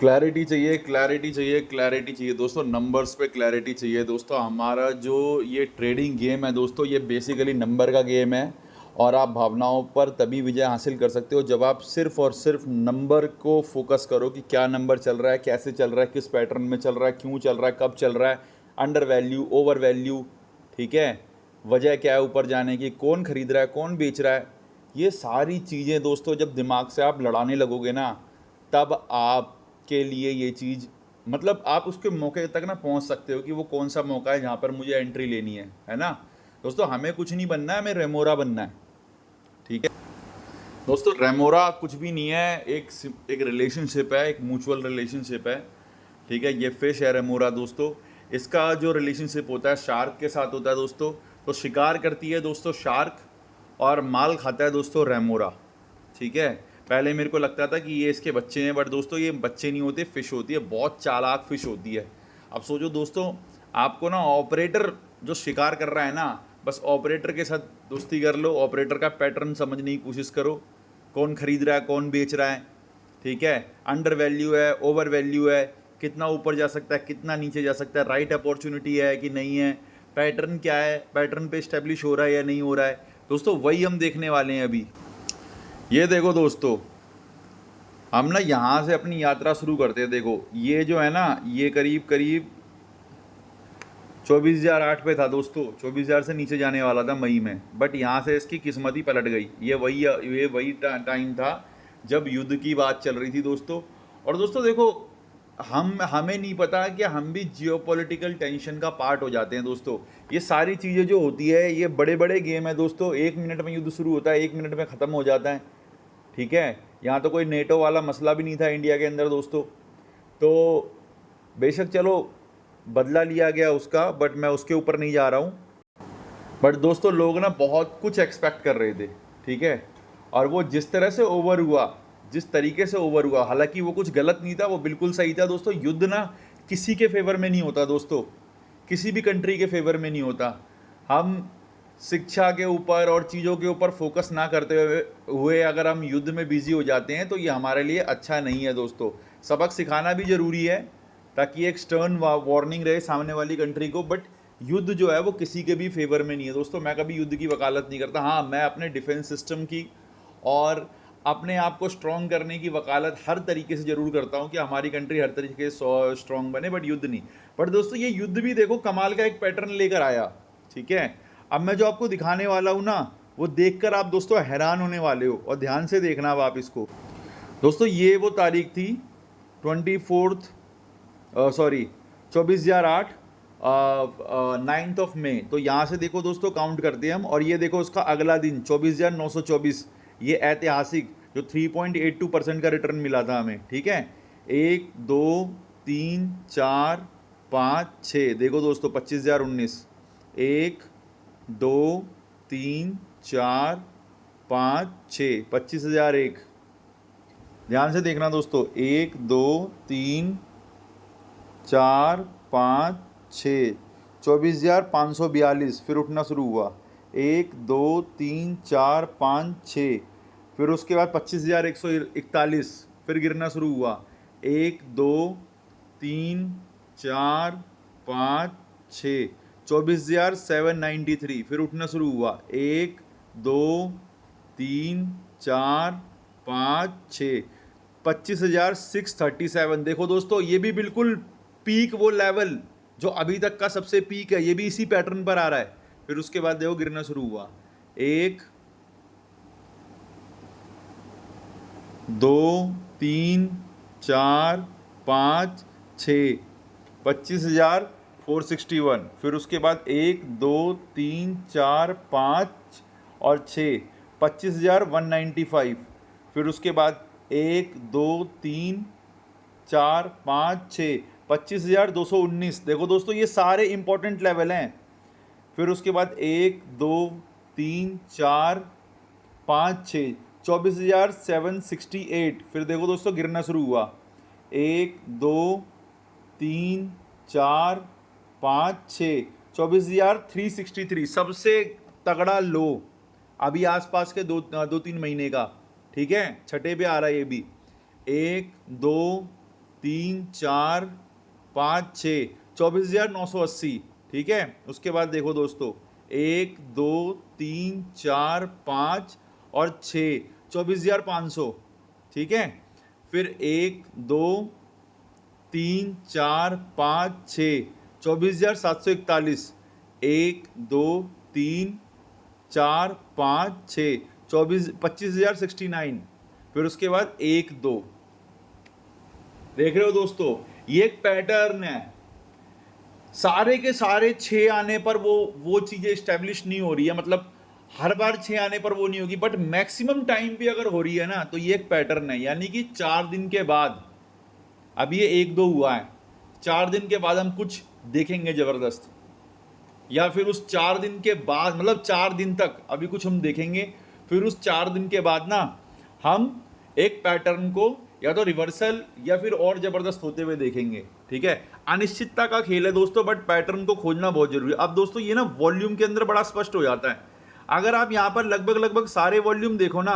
Clarity चाहिए, clarity चाहिए, clarity चाहिए दोस्तों। नंबर्स पे क्लैरिटी चाहिए दोस्तों। हमारा जो ये ट्रेडिंग गेम है दोस्तों, ये बेसिकली नंबर का गेम है। और आप भावनाओं पर तभी विजय हासिल कर सकते हो जब आप सिर्फ और सिर्फ नंबर को फोकस करो कि क्या नंबर चल रहा है, कैसे चल रहा है, किस पैटर्न में चल रहा है, क्यों चल रहा है, कब चल रहा है, अंडर वैल्यू, ओवर वैल्यू, ठीक है, वजह क्या है ऊपर जाने की, कौन खरीद रहा है, कौन बेच रहा है। ये सारी चीज़ें दोस्तों जब दिमाग से आप लड़ाने लगोगे ना, तब आपके लिए ये चीज़, मतलब आप उसके मौके तक ना पहुंच सकते हो कि वो कौन सा मौका है जहाँ पर मुझे एंट्री लेनी है ना। दोस्तों हमें कुछ नहीं बनना है, हमें रेमोरा बनना है, ठीक है दोस्तों। रेमोरा कुछ भी नहीं है, एक रिलेशनशिप है, एक म्यूचुअल रिलेशनशिप है, ठीक है। ये फिश है रेमोरा दोस्तों। इसका जो रिलेशनशिप होता है शार्क के साथ होता है दोस्तों। तो शिकार करती है दोस्तों शार्क, और माल खाता है दोस्तों रेमोरा, ठीक है। पहले मेरे को लगता था कि ये इसके बच्चे हैं, बट दोस्तों ये बच्चे नहीं होते, फिश होती है, बहुत चालाक फिश होती है। अब सोचो दोस्तों, आपको ना ऑपरेटर जो शिकार कर रहा है ना, बस ऑपरेटर के साथ दोस्ती कर लो, ऑपरेटर का पैटर्न समझने की कोशिश करो, कौन खरीद रहा है, कौन बेच रहा है, ठीक है, अंडर वैल्यू है, ओवर वैल्यू है, कितना ऊपर जा सकता है, कितना नीचे जा सकता है, राइट अपॉर्चुनिटी है कि नहीं है, पैटर्न क्या है, पैटर्न पे स्टेब्लिश हो रहा है या नहीं हो रहा है। दोस्तों वही हम देखने वाले हैं अभी। ये देखो दोस्तों, हम ना यहाँ से अपनी यात्रा शुरू करते हैं। देखो ये जो है ना, ये करीब करीब 24,008 पे था दोस्तों, 24,000 से नीचे जाने वाला था मई में, बट यहाँ से इसकी किस्मत ही पलट गई। ये वही टाइम था जब युद्ध की बात चल रही थी दोस्तों। और दोस्तों देखो, हमें नहीं पता कि हम भी जियोपॉलिटिकल टेंशन का पार्ट हो जाते हैं दोस्तों। ये सारी चीज़ें जो होती है, ये बड़े बड़े गेम है दोस्तों। 1 मिनट में युद्ध शुरू होता है, 1 मिनट में ख़त्म हो जाता है, ठीक है। यहाँ तो कोई नेटो वाला मसला भी नहीं था इंडिया के अंदर दोस्तों। तो बेशक चलो बदला लिया गया उसका, बट मैं उसके ऊपर नहीं जा रहा हूँ। बट दोस्तों लोग ना बहुत कुछ एक्सपेक्ट कर रहे थे, ठीक है। और वो जिस तरह से ओवर हुआ, जिस तरीके से ओवर हुआ, हालांकि वो कुछ गलत नहीं था, वो बिल्कुल सही था दोस्तों। युद्ध ना किसी के फेवर में नहीं होता दोस्तों, किसी भी कंट्री के फेवर में नहीं होता। हम शिक्षा के ऊपर और चीज़ों के ऊपर फोकस ना करते हुए अगर हम युद्ध में बिजी हो जाते हैं तो ये हमारे लिए अच्छा नहीं है दोस्तों। सबक सिखाना भी ज़रूरी है ताकि एक स्टर्न वार्निंग रहे सामने वाली कंट्री को, बट युद्ध जो है वो किसी के भी फेवर में नहीं है दोस्तों। मैं कभी युद्ध की वकालत नहीं करता। हाँ, मैं अपने डिफेंस सिस्टम की और अपने आप को स्ट्रॉन्ग करने की वकालत हर तरीके से ज़रूर करता हूँ कि हमारी कंट्री हर तरीके से स्ट्रॉन्ग बने, बट युद्ध नहीं। बट दोस्तों ये युद्ध भी देखो कमाल का एक पैटर्न लेकर आया, ठीक है। अब मैं जो आपको दिखाने वाला हूँ ना, वो देखकर आप दोस्तों हैरान होने वाले हो, और ध्यान से देखना अब आप इसको। दोस्तों ये वो तारीख थी 24 सॉरी 24,008, 9 मई। तो यहाँ से देखो दोस्तों काउंट करते हैं हम, और ये देखो उसका अगला दिन 24,924। ये ऐतिहासिक जो 3.82% का रिटर्न मिला था हमें, ठीक है। 1 2 3 4 5 6, देखो दोस्तों 25,019, 1 2 3 4 5 6, 25,001। ध्यान से देखना दोस्तों, 1 2 3 4 5 6, 24,542। फिर उठना शुरू हुआ, 1 2 3 4 5 6। फिर उसके बाद 25,141। फिर गिरना शुरू हुआ, 1 2 3 4 5 6, 24,793। फिर उठना शुरू हुआ, 1 2 3 4 5 6, 25,637। देखो दोस्तों ये भी बिल्कुल पीक, वो लेवल जो अभी तक का सबसे पीक है, ये भी इसी पैटर्न पर आ रहा है। फिर उसके बाद देखो गिरना शुरू हुआ, 1 2 3 4 5 6, 25,461। फिर उसके बाद 1 2 3 4 5 और 6, 25,195। फिर उसके बाद 1 2 3 4 5 6, 25,219। देखो दोस्तों ये सारे इंपॉर्टेंट लेवल हैं। फिर उसके बाद 1 2 3 4 5 6, 24,768। फिर देखो दोस्तों गिरना शुरू हुआ, 1 2 3 4 5 6, 24,363। सबसे तगड़ा लो अभी आसपास के 2-3 महीने का, ठीक है। छठे पे आ रहा है ये भी, 1 2 3 4 5 6, 24,980, ठीक है। उसके बाद देखो दोस्तों 1 2 3 4 5 और 6, 24,500, ठीक है। फिर 1 2 3 4 5 6, 24,741, 1 2 3 4 5 6, 25,069। फिर उसके बाद 1 2, देख रहे हो दोस्तों, ये एक पैटर्न है। सारे के सारे 6 आने पर वो चीजें स्टैब्लिश नहीं हो रही है, मतलब हर बार 6 आने पर वो नहीं होगी, बट मैक्सिमम टाइम पे अगर हो रही है ना तो ये एक पैटर्न है। यानी कि 4 दिन के बाद, अब ये 1 2 हुआ है, 4 दिन के बाद हम कुछ देखेंगे जबरदस्त, या फिर उस 4 दिन के बाद, मतलब 4 दिन तक अभी कुछ हम देखेंगे, फिर उस 4 दिन के बाद ना हम एक पैटर्न को या तो रिवर्सल या फिर और जबरदस्त होते हुए देखेंगे, ठीक है। अनिश्चितता का खेल है दोस्तों, बट पैटर्न को खोजना बहुत जरूरी है। अब दोस्तों ये ना वॉल्यूम के अंदर बड़ा स्पष्ट हो जाता है। अगर आप यहाँ पर लगभग सारे वॉल्यूम देखो ना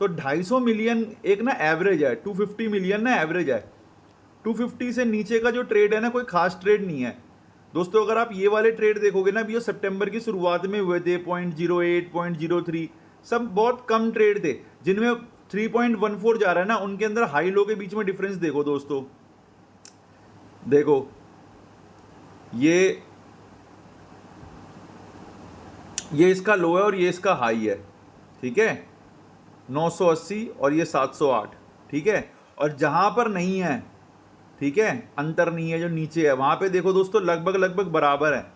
तो 250 मिलियन एक ना एवरेज है, 250 मिलियन ना एवरेज है। 250 से नीचे का जो ट्रेड है ना कोई खास ट्रेड नहीं है दोस्तों। अगर आप ये वाले ट्रेड देखोगे ना, अभी ये सितंबर की शुरुआत में हुए थे, 0.08 0.03, सब बहुत कम ट्रेड थे। जिनमें 3.14 जा रहा है ना, उनके अंदर हाई लो के बीच में डिफरेंस देखो दोस्तों, देखो ये इसका लो है और ये इसका हाई है, ठीक है, 980 और ये 708, ठीक है। और जहां पर नहीं है, ठीक है, अंतर नहीं है, जो नीचे है वहां पे देखो दोस्तों लगभग बराबर है,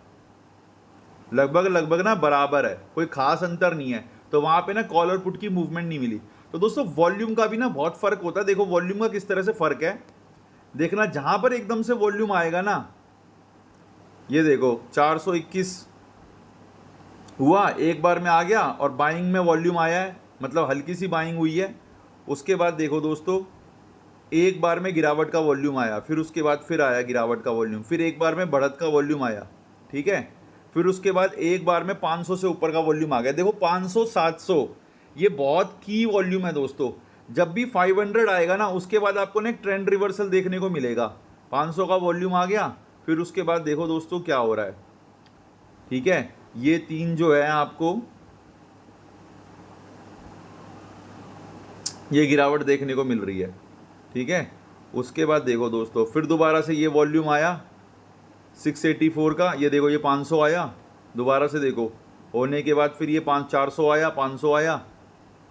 लगभग ना बराबर है, कोई खास अंतर नहीं है। तो वहां पे ना कॉल और पुट की मूवमेंट नहीं मिली। तो दोस्तों वॉल्यूम का भी ना बहुत फर्क होता है। देखो वॉल्यूम का किस तरह से फर्क है, देखना जहां पर एकदम से वॉल्यूम आएगा ना, ये देखो 421 हुआ, एक बार में आ गया और बाइंग में वॉल्यूम आया है, मतलब हल्की सी बाइंग हुई है। उसके बाद देखो दोस्तों एक बार में गिरावट का वॉल्यूम आया, फिर उसके बाद फिर आया गिरावट का वॉल्यूम, फिर एक बार में बढ़त का वॉल्यूम आया, ठीक है। फिर उसके बाद एक बार में 500 से ऊपर का वॉल्यूम आ गया। देखो 500 700 ये बहुत की वॉल्यूम है दोस्तों। जब भी 500 आएगा ना उसके बाद आपको ना एक ट्रेंड रिवर्सल देखने को मिलेगा। 500 का वॉल्यूम आ गया, फिर उसके बाद देखो दोस्तों क्या हो रहा है, ठीक है। ये 3 जो है आपको ये गिरावट देखने को मिल रही है, ठीक है। उसके बाद देखो दोस्तों फिर दोबारा से ये वॉल्यूम आया 684 का, ये देखो ये 500 आया, दोबारा से देखो होने के बाद फिर ये 400 आया, 500 आया,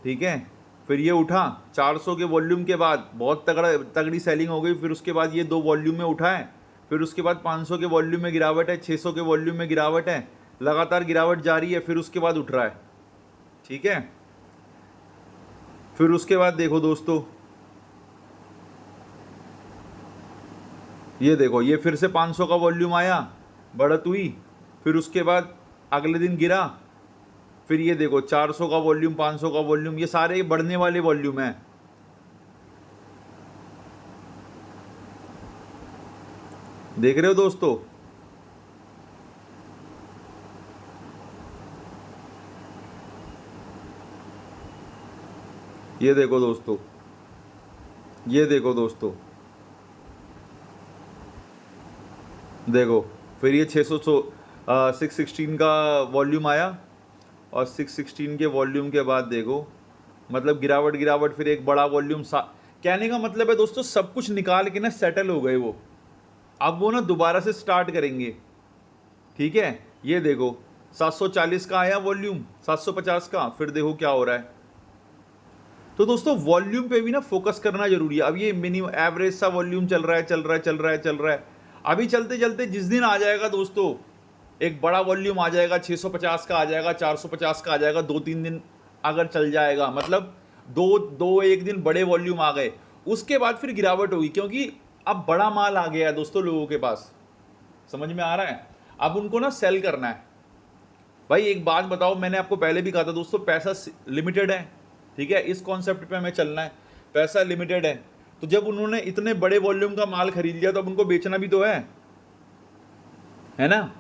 ठीक है। फिर ये उठा 400 के वॉल्यूम के बाद, बहुत तगड़ी सेलिंग हो गई। फिर उसके बाद ये 2 वॉल्यूम में उठा है, फिर उसके बाद 500 के वॉल्यूम में गिरावट है, 600 के वॉल्यूम में गिरावट है, लगातार गिरावट जारी है, फिर उसके बाद उठ रहा है, ठीक है। फिर उसके बाद देखो दोस्तों ये देखो ये फिर से 500 का वॉल्यूम आया, बढ़त हुई, फिर उसके बाद अगले दिन गिरा, फिर ये देखो 400 का वॉल्यूम, 500 का वॉल्यूम, ये सारे बढ़ने वाले वॉल्यूम हैं। देख रहे हो दोस्तों, ये देखो दोस्तों, ये देखो दोस्तों, देखो फिर ये 616 का वॉल्यूम आया और 616 के वॉल्यूम के बाद देखो मतलब गिरावट, फिर एक बड़ा वॉल्यूम। कहने का मतलब है दोस्तों सब कुछ निकाल के ना सेटल हो गए वो, अब वो ना दोबारा से स्टार्ट करेंगे, ठीक है। ये देखो 740 का आया वॉल्यूम, 750 का, फिर देखो क्या हो रहा है। तो दोस्तों वॉल्यूम पे भी ना फोकस करना जरूरी है। अब ये मिनिमम एवरेज सा वॉल्यूम चल रहा है। अभी चलते चलते जिस दिन आ जाएगा दोस्तों एक बड़ा वॉल्यूम आ जाएगा, 650 का आ जाएगा, 450 का आ जाएगा, 2-3 दिन अगर चल जाएगा, मतलब दो एक दिन बड़े वॉल्यूम आ गए, उसके बाद फिर गिरावट होगी, क्योंकि अब बड़ा माल आ गया है दोस्तों लोगों के पास। समझ में आ रहा है? अब उनको ना सेल करना है। भाई एक बात बताओ, मैंने आपको पहले भी कहा था दोस्तों पैसा लिमिटेड है, ठीक है, इस कॉन्सेप्ट पे हमें चलना है। पैसा लिमिटेड है, तो जब उन्होंने इतने बड़े वॉल्यूम का माल खरीद लिया तो अब उनको बेचना भी तो है ना।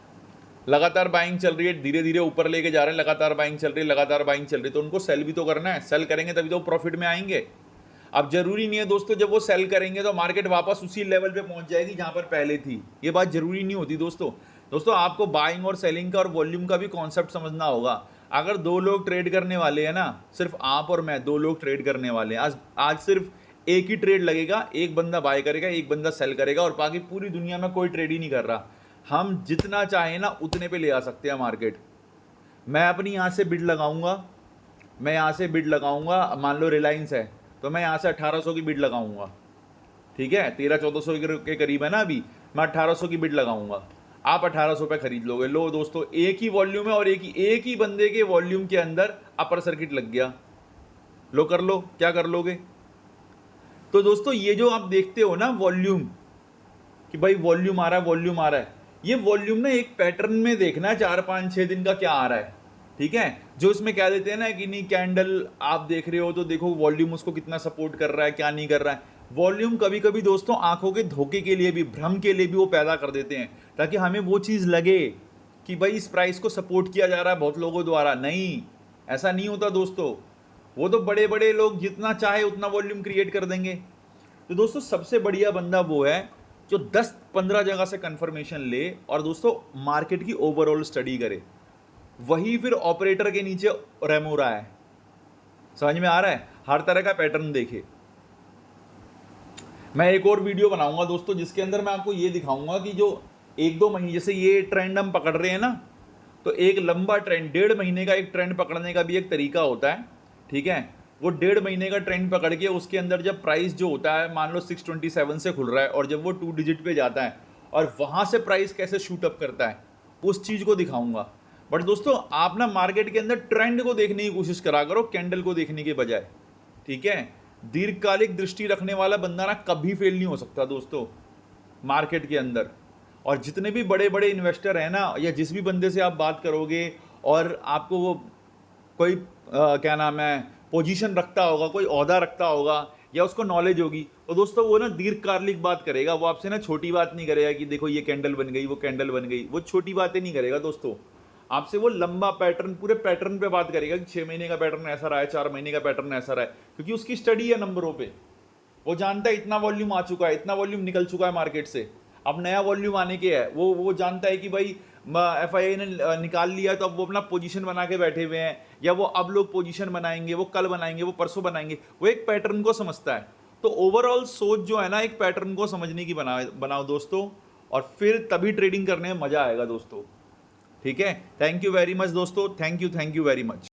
लगातार बाइंग चल रही है, धीरे धीरे ऊपर लेके जा रहे हैं, लगातार बाइंग चल रही है, तो उनको सेल भी तो करना है। सेल करेंगे तभी तो प्रॉफिट में आएंगे। अब जरूरी नहीं है दोस्तों जब वो सेल करेंगे तो मार्केट वापस उसी लेवल पे पहुंच जाएगी जहां पर पहले थी, ये बात जरूरी नहीं होती दोस्तों। दोस्तों आपको बाइंग और सेलिंग का और वॉल्यूम का भी कॉन्सेप्ट समझना होगा। अगर दो लोग ट्रेड करने वाले हैं ना, सिर्फ आप और मैं, दो लोग ट्रेड करने वाले हैं, आज सिर्फ एक ही ट्रेड लगेगा, एक बंदा बाय करेगा, एक बंदा सेल करेगा, और बाकी पूरी दुनिया में कोई ट्रेड ही नहीं कर रहा। हम जितना चाहें ना उतने पे ले आ सकते हैं मार्केट। मैं अपनी यहाँ से बिड लगाऊंगा, मैं यहाँ से बिड लगाऊंगा, मान लो रिलायंस है तो मैं यहाँ से 1800 की बिड लगाऊंगा, ठीक है, 1300-1400 के करीब है ना अभी, मैं 1800 की बिड लगाऊंगा, आप 1800 पे खरीद लोगे। लो दोस्तों, एक ही वॉल्यूम है और एक ही बंदे के वॉल्यूम के अंदर अपर सर्किट लग गया। लो कर लो, क्या कर लोगे? तो दोस्तों ये जो आप देखते हो ना वॉल्यूम, कि भाई वॉल्यूम आ रहा है, वॉल्यूम आ रहा है, ये वॉल्यूम ना एक पैटर्न में देखना है 4-5-6 दिन का क्या आ रहा है, ठीक है। जो इसमें कह देते हैं ना कि नहीं कैंडल आप देख रहे हो तो देखो वॉल्यूम उसको कितना सपोर्ट कर रहा है, क्या नहीं कर रहा है। वॉल्यूम कभी कभी दोस्तों आंखों के धोखे के लिए भी, भ्रम के लिए भी वो पैदा कर देते हैं, ताकि हमें वो चीज़ लगे कि भाई इस प्राइस को सपोर्ट किया जा रहा है बहुत लोगों द्वारा। नहीं, ऐसा नहीं होता दोस्तों। वो तो बड़े बड़े लोग जितना चाहे उतना वॉल्यूम क्रिएट कर देंगे। तो दोस्तों सबसे बढ़िया बंदा वो है जो 10-15 जगह से कंफर्मेशन ले और दोस्तों मार्केट की ओवरऑल स्टडी करे, वही फिर ऑपरेटर के नीचे रेमो रहा है। समझ में आ रहा है? हर तरह का पैटर्न देखे। मैं एक और वीडियो बनाऊंगा दोस्तों जिसके अंदर मैं आपको ये दिखाऊंगा कि जो 1-2 महीने, जैसे ये ट्रेंड हम पकड़ रहे हैं ना, तो एक लंबा ट्रेंड, 1.5 महीने का एक ट्रेंड पकड़ने का भी एक तरीका होता है, ठीक है। वो 1.5 महीने का ट्रेंड पकड़ के उसके अंदर जब प्राइस जो होता है, मान लो 627 से खुल रहा है और जब वो 2 डिजिट पे जाता है और वहां से प्राइस कैसे शूट अप करता है, उस चीज को दिखाऊंगा। बट दोस्तों आप ना मार्केट के अंदर ट्रेंड को देखने की कोशिश करा करो, कैंडल को देखने के बजाय, ठीक है। दीर्घकालिक दृष्टि रखने वाला बंदा ना कभी फेल नहीं हो सकता दोस्तों मार्केट के अंदर। और जितने भी बड़े बड़े इन्वेस्टर हैं ना, या जिस भी बंदे से आप बात करोगे और आपको वो कोई क्या नाम है पोजीशन रखता होगा, कोई ओहदा रखता होगा या उसको नॉलेज होगी, तो दोस्तों वो ना दीर्घकालिक बात करेगा। वो आपसे ना छोटी बात नहीं करेगा कि देखो ये कैंडल बन गई, वो कैंडल बन गई, वो छोटी बातें नहीं करेगा दोस्तों। आपसे वो लंबा पैटर्न, पूरे पैटर्न पे बात करेगा कि 6 महीने का पैटर्न ऐसा रहा है, 4 महीने का पैटर्न ऐसा रहा है, क्योंकि उसकी स्टडी है नंबरों पे। वो जानता है इतना वॉल्यूम आ चुका है, इतना वॉल्यूम निकल चुका है मार्केट से, अब नया वॉल्यूम आने के है। वो जानता है कि भाई FII ने निकाल लिया तो अब वो अपना पोजीशन बना के बैठे हुए हैं, या वो अब लोग पोजीशन बनाएंगे, वो कल बनाएंगे, वो परसों बनाएंगे। वो एक पैटर्न को समझता है। तो ओवरऑल सोच जो है ना, एक पैटर्न को समझने की बनाओ दोस्तों, और फिर तभी ट्रेडिंग करने में मजा आएगा दोस्तों, ठीक है। थैंक यू वेरी मच दोस्तों, थैंक यू वेरी मच।